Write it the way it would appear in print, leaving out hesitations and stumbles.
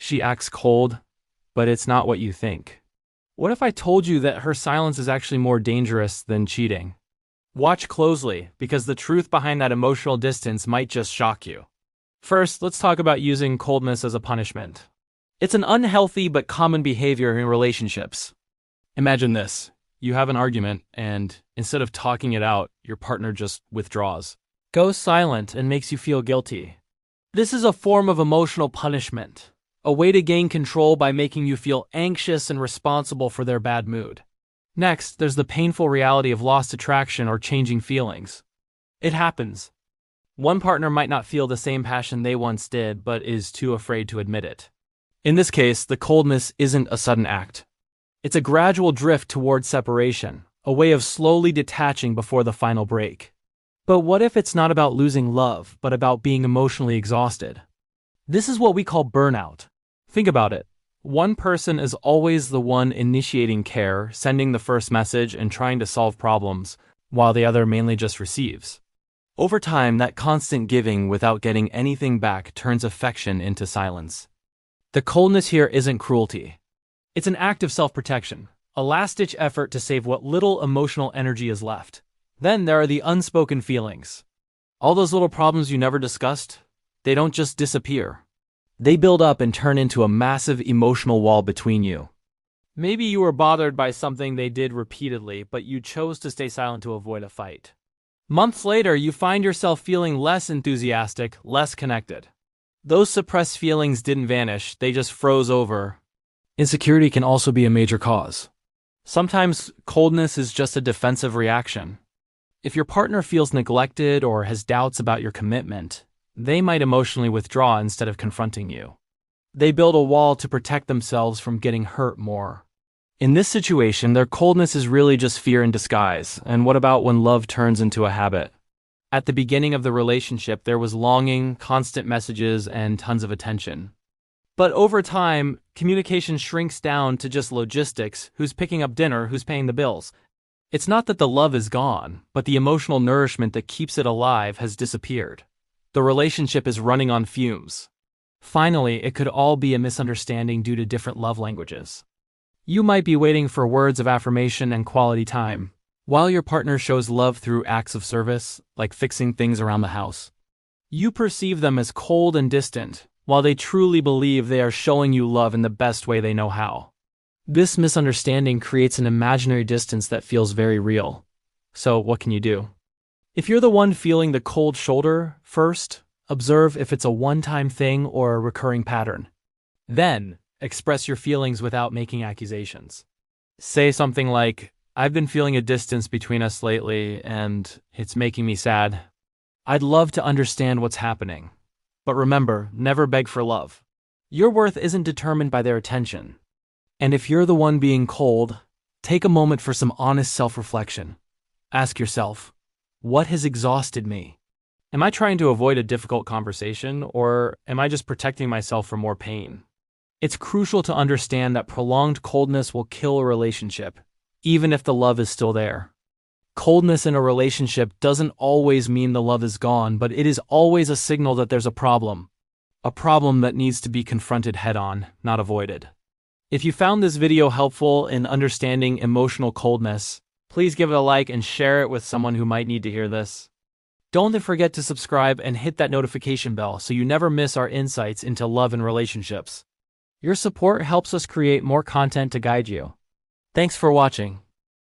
she acts cold, but it's not what you think? What if I told you that her silence is actually more dangerous than cheating? Watch closely, because the truth behind that emotional distance might just shock you. First, let's talk about using coldness as a punishment. It's an unhealthy but common behavior in relationships. Imagine this. You have an argument, and instead of talking it out, your partner just withdraws, goes silent, and makes you feel guilty. This is a form of emotional punishment, a way to gain control by making you feel anxious and responsible for their bad mood. Next, there's the painful reality of lost attraction or changing feelings. It happens. One partner might not feel the same passion they once did, but is too afraid to admit it. In this case, the coldness isn't a sudden act. It's a gradual drift towards separation, a way of slowly detaching before the final break. But what if it's not about losing love, but about being emotionally exhausted? This is what we call burnout. Think about it. One person is always the one initiating care, sending the first message, and trying to solve problems, while the other mainly just receives. Over time, that constant giving without getting anything back turns affection into silence. The coldness here isn't cruelty. It's an act of self-protection, a last-ditch effort to save what little emotional energy is left. Then there are the unspoken feelings. All those little problems you never discussed, they don't just disappear. They build up and turn into a massive emotional wall between you. Maybe you were bothered by something they did repeatedly, but you chose to stay silent to avoid a fight. Months later, you find yourself feeling less enthusiastic, less connected. Those suppressed feelings didn't vanish, they just froze over. Insecurity can also be a major cause. Sometimes coldness is just a defensive reaction. If your partner feels neglected or has doubts about your commitment, they might emotionally withdraw instead of confronting you. They build a wall to protect themselves from getting hurt more. In this situation, their coldness is really just fear in disguise. And what about when love turns into a habit? At the beginning of the relationship, there was longing, constant messages, and tons of attention. But over time, communication shrinks down to just logistics: who's picking up dinner, who's paying the bills. It's not that the love is gone, but the emotional nourishment that keeps it alive has disappeared. The relationship is running on fumes. Finally, it could all be a misunderstanding due to different love languages. You might be waiting for words of affirmation and quality time, while your partner shows love through acts of service, like fixing things around the house. You perceive them as cold and distant, while they truly believe they are showing you love in the best way they know how. This misunderstanding creates an imaginary distance that feels very real. So what can you do? If you're the one feeling the cold shoulder, first, observe if it's a one-time thing or a recurring pattern. Then, express your feelings without making accusations. Say something like, "I've been feeling a distance between us lately, and it's making me sad. I'd love to understand what's happening. But remember, never beg for love. Your worth isn't determined by their attention." And if you're the one being cold, take a moment for some honest self-reflection. Ask yourself, what has exhausted me? Am I trying to avoid a difficult conversation, or am I just protecting myself from more pain? It's crucial to understand that prolonged coldness will kill a relationship, even if the love is still there. Coldness in a relationship doesn't always mean the love is gone, but it is always a signal that there's a problem that needs to be confronted head-on, not avoided. If you found this video helpful in understanding emotional coldness, please give it a like and share it with someone who might need to hear this. Don't forget to subscribe and hit that notification bell so you never miss our insights into love and relationships. Your support helps us create more content to guide you. Thanks for watching.